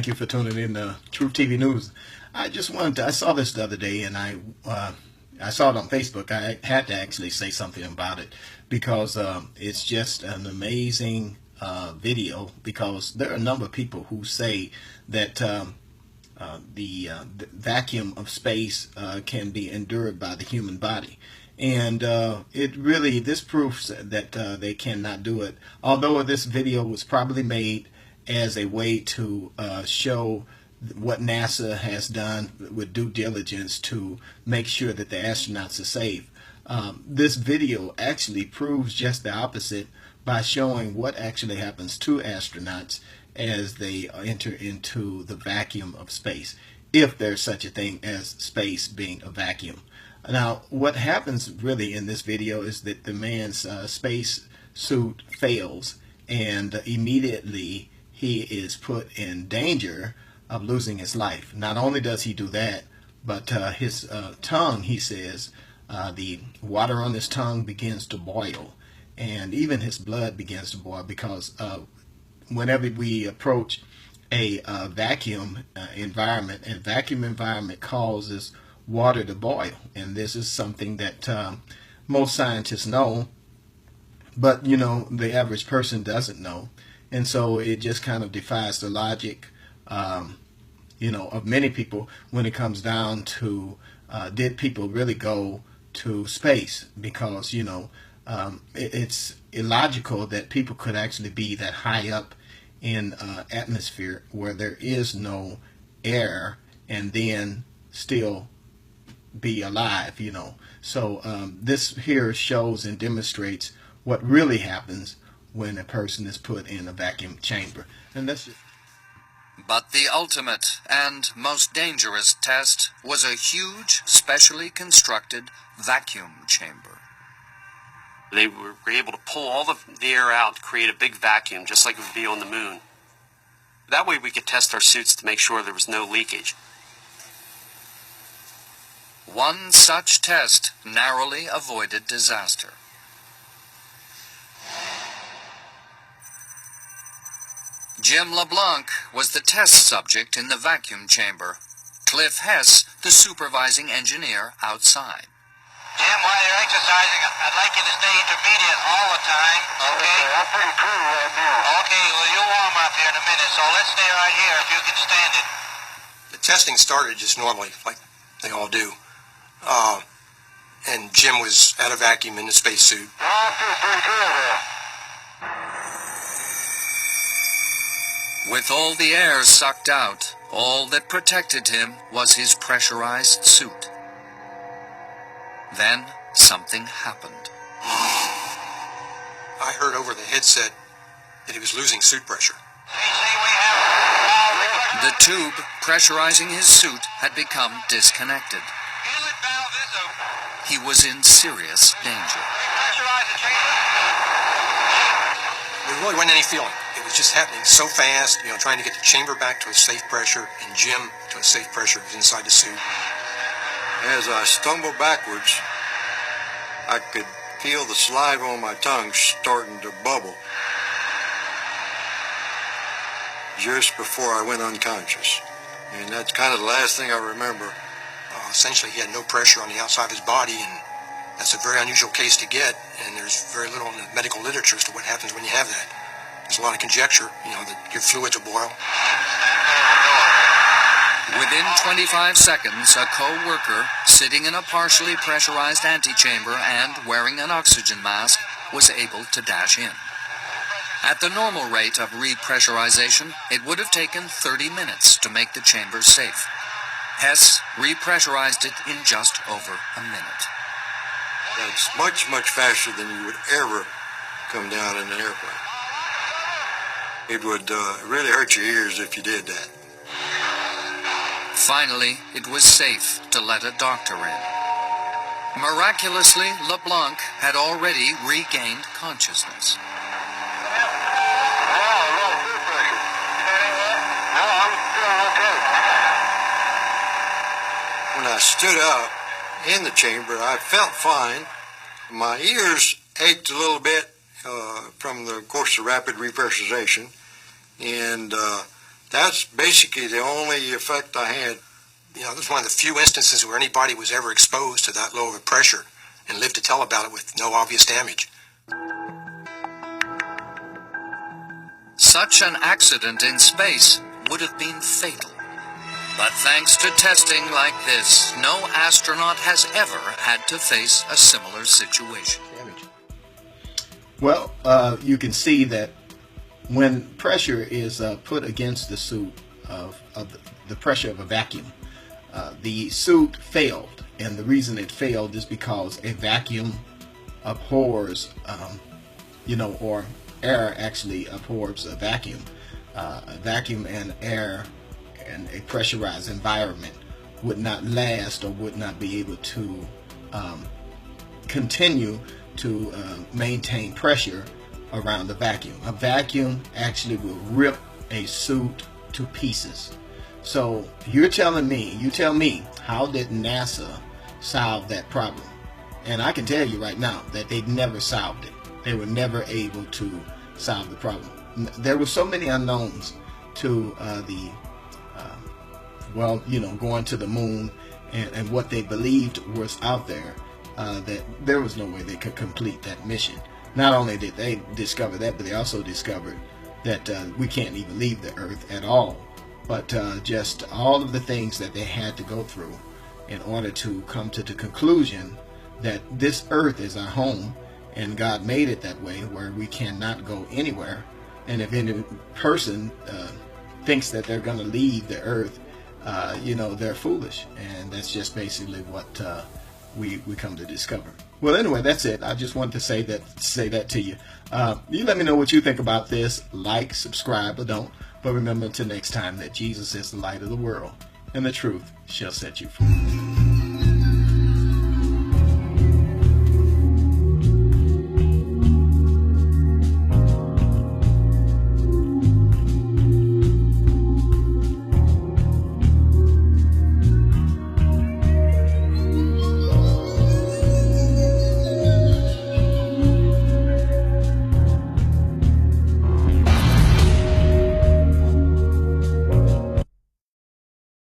Thank you for tuning in to Truth TV News. I saw this the other day, and I saw it on Facebook. I had to actually say something about it because it's just an amazing video. Because there are a number of people who say that the vacuum of space can be endured by the human body. And this proves that they cannot do it. Although this video was probably made as a way to show what NASA has done with due diligence to make sure that the astronauts are safe. This video actually proves just the opposite by showing what actually happens to astronauts as they enter into the vacuum of space, if there's such a thing as space being a vacuum. Now, what happens really in this video is that the man's space suit fails, and immediately he is put in danger of losing his life. Not only does he do that, but his tongue, he says, the water on his tongue begins to boil, and even his blood begins to boil because whenever we approach a vacuum environment, a vacuum environment causes water to boil, and this is something that most scientists know, but the average person doesn't know, and so it just kind of defies the logic, of many people when it comes down to did people really go to space? Because it's illogical that people could actually be that high up in atmosphere where there is no air and then still be alive. So this here shows and demonstrates what really happens when a person is put in a vacuum chamber. And that's just... But the ultimate and most dangerous test was a huge, specially constructed vacuum chamber. They were able to pull all the air out to create a big vacuum, just like it would be on the moon. That way we could test our suits to make sure there was no leakage. One such test narrowly avoided disaster. Jim LeBlanc was the test subject in the vacuum chamber. Cliff Hess, the supervising engineer outside. Jim, while you're exercising, I'd like you to stay intermediate all the time, okay? I'm pretty cool right now. Okay, well, you'll warm up here in a minute, so let's stay right here if you can stand it. The testing started just normally, like they all do. And Jim was out of vacuum in the spacesuit. I feel pretty good here. With all the air sucked out, all that protected him was his pressurized suit. Then something happened. I heard over the headset that he was losing suit pressure. The tube pressurizing his suit had become disconnected. He was in serious danger. There really wasn't any feeling. It was just happening so fast, trying to get the chamber back to a safe pressure and Jim to a safe pressure was inside the suit. As I stumbled backwards, I could feel the saliva on my tongue starting to bubble just before I went unconscious. And that's kind of the last thing I remember. Essentially, he had no pressure on the outside of his body, and that's a very unusual case to get, and there's very little in the medical literature as to what happens when you have that. There's a lot of conjecture, that your fluids will boil. Within 25 seconds, a co-worker, sitting in a partially pressurized antechamber and wearing an oxygen mask, was able to dash in. At the normal rate of repressurization, it would have taken 30 minutes to make the chamber safe. Hess repressurized it in just over a minute. That's much, much faster than you would ever come down in an airplane. It would really hurt your ears if you did that. Finally, it was safe to let a doctor in. Miraculously, LeBlanc had already regained consciousness. When I stood up in the chamber, I felt fine. My ears ached a little bit from the course of rapid repressurization, and That's basically the only effect I had. You know, this was one of the few instances where anybody was ever exposed to that low of a pressure and lived to tell about it with no obvious damage. Such an accident in space would have been fatal. But thanks to testing like this, no astronaut has ever had to face a similar situation. Well, you can see that when pressure is put against the suit of the pressure of a vacuum, the suit failed, and the reason it failed is because a vacuum abhors, or air actually abhors a vacuum. A vacuum and air and a pressurized environment would not last or would not be able to continue to maintain pressure around the vacuum. A vacuum actually will rip a suit to pieces. So you tell me, how did NASA solve that problem? And I can tell you right now that they never solved it. They were never able to solve the problem. There were so many unknowns to going to the moon and what they believed was out there, that there was no way they could complete that mission. Not only did they discover that, but they also discovered that we can't even leave the Earth at all. But just all of the things that they had to go through in order to come to the conclusion that this Earth is our home, and God made it that way where we cannot go anywhere. And if any person thinks that they're going to leave the Earth, they're foolish. And that's just basically what we come to discover. Well, anyway, that's it. I just wanted to say that to you. You let me know what you think about this. Like, subscribe, or don't. But remember, until next time, that Jesus is the light of the world, and the truth shall set you free.